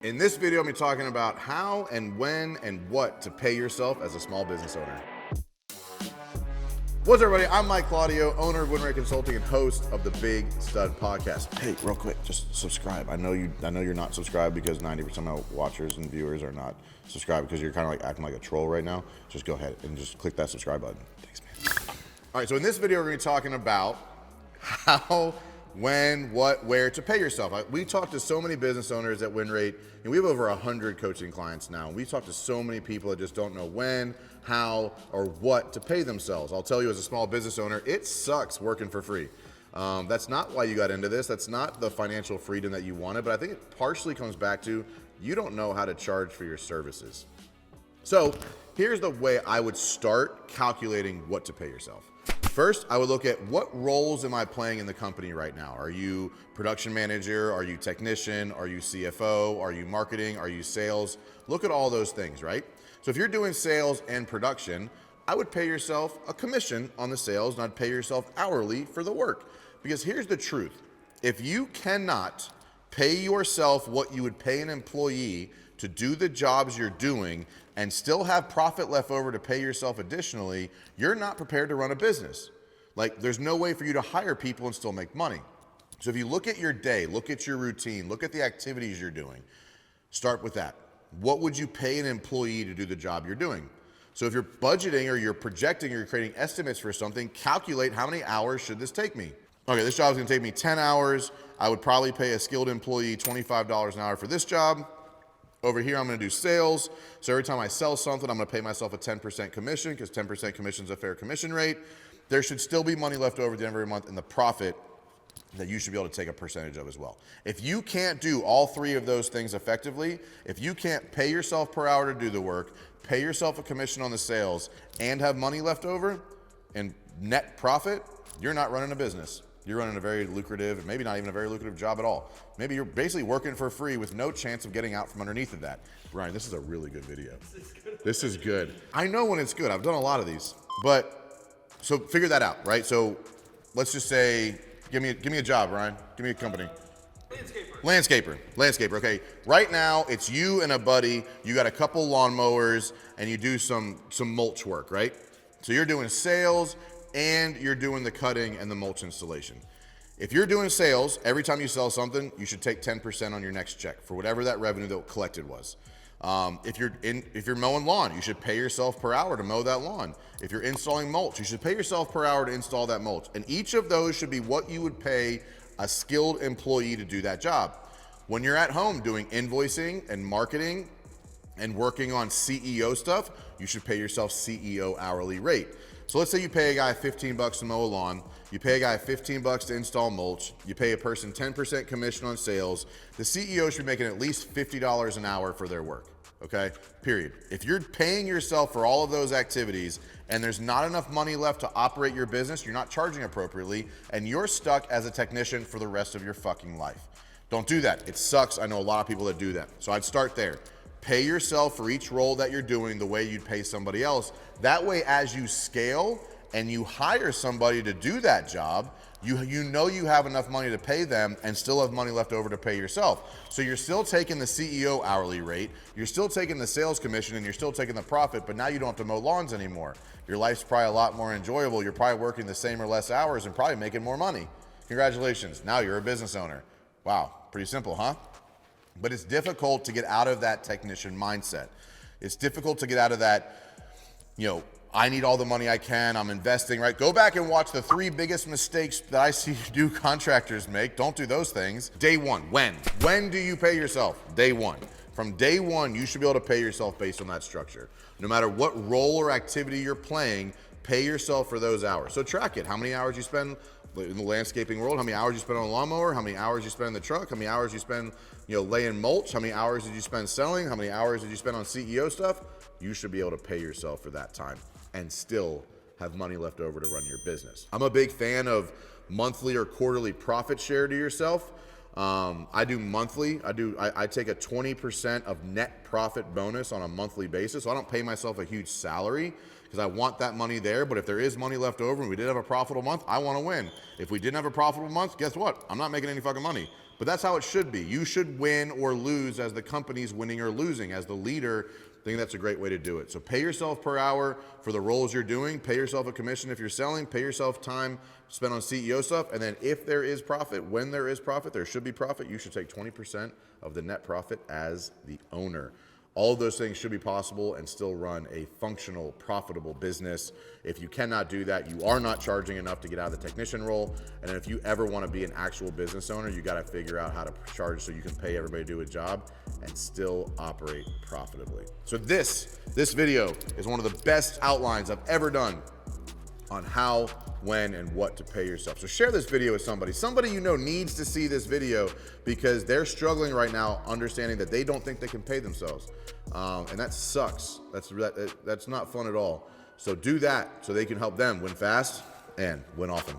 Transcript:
In this video, I'm going to be talking about how and when and what to pay yourself as a small business owner. What's up, everybody? I'm Mike Claudio, owner of WinRate Consulting and host of the Big Stud Podcast. Hey, real quick, just subscribe. I know you're not subscribed because 90% of my watchers and viewers are not subscribed because you're kind of like acting like a troll right now. Just go ahead and just click that subscribe button. Thanks, man. All right, so in this video, we're going to be talking about how, when, what, where to pay yourself. We talk to so many business owners at WinRate, and we have over 100 coaching clients now. We talk to so many people that just don't know when, how, or what to pay themselves. I'll tell you, as a small business owner, it sucks working for free. That's not why you got into this. That's not the financial freedom that you wanted, but I think it partially comes back to you don't know how to charge for your services. So here's the way I would start calculating what to pay yourself. First, I would look at what roles am I playing in the company right now? Are you production manager? Are you technician? Are you CFO? Are you marketing? Are you sales? Look at all those things, right? So if you're doing sales and production, I would pay yourself a commission on the sales and I'd pay yourself hourly for the work. Because here's the truth. If you cannot pay yourself what you would pay an employee to do the jobs you're doing and still have profit left over to pay yourself additionally, you're not prepared to run a business. Like, there's no way for you to hire people and still make money. So if you look at your day, look at your routine, look at the activities you're doing, start with that. What would you pay an employee to do the job you're doing? So if you're budgeting or you're projecting or you're creating estimates for something, calculate how many hours should this take me? Okay, this job is gonna take me 10 hours. I would probably pay a skilled employee $25 an hour for this job. Over here, I'm gonna do sales. So every time I sell something, I'm gonna pay myself a 10% commission because 10% commission is a fair commission rate. There should still be money left over at the end of every month in the profit that you should be able to take a percentage of as well. If you can't do all three of those things effectively, if you can't pay yourself per hour to do the work, pay yourself a commission on the sales, and have money left over and net profit, you're not running a business. You're running a very lucrative, maybe not even a very lucrative job at all. Maybe you're basically working for free with no chance of getting out from underneath of that. Brian, this is a really good video. This is good. I know when it's good. I've done a lot of these. But, so figure that out, right? So let's just say, give me a job, Brian. Give me a company. Landscaper, okay. Right now, it's you and a buddy. You got a couple lawnmowers, and you do some mulch work, right? So you're doing sales, and you're doing the cutting and the mulch installation. If you're doing sales, every time you sell something, you should take 10% on your next check for whatever that revenue that collected was. If you're mowing lawn, you should pay yourself per hour to mow that lawn. If you're installing mulch, you should pay yourself per hour to install that mulch. And each of those should be what you would pay a skilled employee to do that job. When you're at home doing invoicing and marketing and working on CEO stuff, you should pay yourself CEO hourly rate. So let's say you pay a guy 15 bucks to mow a lawn, you pay a guy 15 bucks to install mulch, you pay a person 10% commission on sales. The CEO should be making at least $50 an hour for their work, okay? Period. If you're paying yourself for all of those activities and there's not enough money left to operate your business, you're not charging appropriately, and you're stuck as a technician for the rest of your fucking life. Don't do that. It sucks. I know a lot of people that do that. So I'd start there. Pay yourself for each role that you're doing the way you'd pay somebody else. That way, as you scale and you hire somebody to do that job, you know you have enough money to pay them and still have money left over to pay yourself. So you're still taking the CEO hourly rate, you're still taking the sales commission, and you're still taking the profit, but now you don't have to mow lawns anymore. Your life's probably a lot more enjoyable. You're probably working the same or less hours and probably making more money. Congratulations, now you're a business owner. Wow, pretty simple, huh? But it's difficult to get out of that technician mindset. It's difficult to get out of that, I need all the money I can, I'm investing, right? Go back and watch the 3 biggest mistakes that I see contractors make. Don't do those things. Day one, when? When do you pay yourself? Day one. From day one, you should be able to pay yourself based on that structure. No matter what role or activity you're playing, pay yourself for those hours. So track it. How many hours you spend in the landscaping world, how many hours you spend on a lawnmower, how many hours you spend in the truck, how many hours you spend laying mulch, how many hours did you spend selling, how many hours did you spend on CEO stuff. You should be able to pay yourself for that time and still have money left over to run your business. I'm a big fan of monthly or quarterly profit share to yourself. I do monthly. I take a 20% of net profit bonus on a monthly basis. So I don't pay myself a huge salary because I want that money there. But if there is money left over and we did have a profitable month, I want to win. If we didn't have a profitable month, guess what? I'm not making any fucking money. But that's how it should be. You should win or lose as the company's winning or losing. As the leader, I think that's a great way to do it. So pay yourself per hour for the roles you're doing. Pay yourself a commission if you're selling. Pay yourself time spent on CEO stuff. And then if there is profit, when there is profit, there should be profit. You should take 20% of the net profit as the owner. All of those things should be possible and still run a functional, profitable business. If you cannot do that, you are not charging enough to get out of the technician role. And then if you ever want to be an actual business owner, you got to figure out how to charge so you can pay everybody to do a job and still operate profitably. So this video is one of the best outlines I've ever done on how, when, and what to pay yourself. So share this video with somebody. Somebody you know needs to see this video because they're struggling right now understanding that they don't think they can pay themselves. And that sucks. That's not fun at all. So do that so they can help them win fast and win often.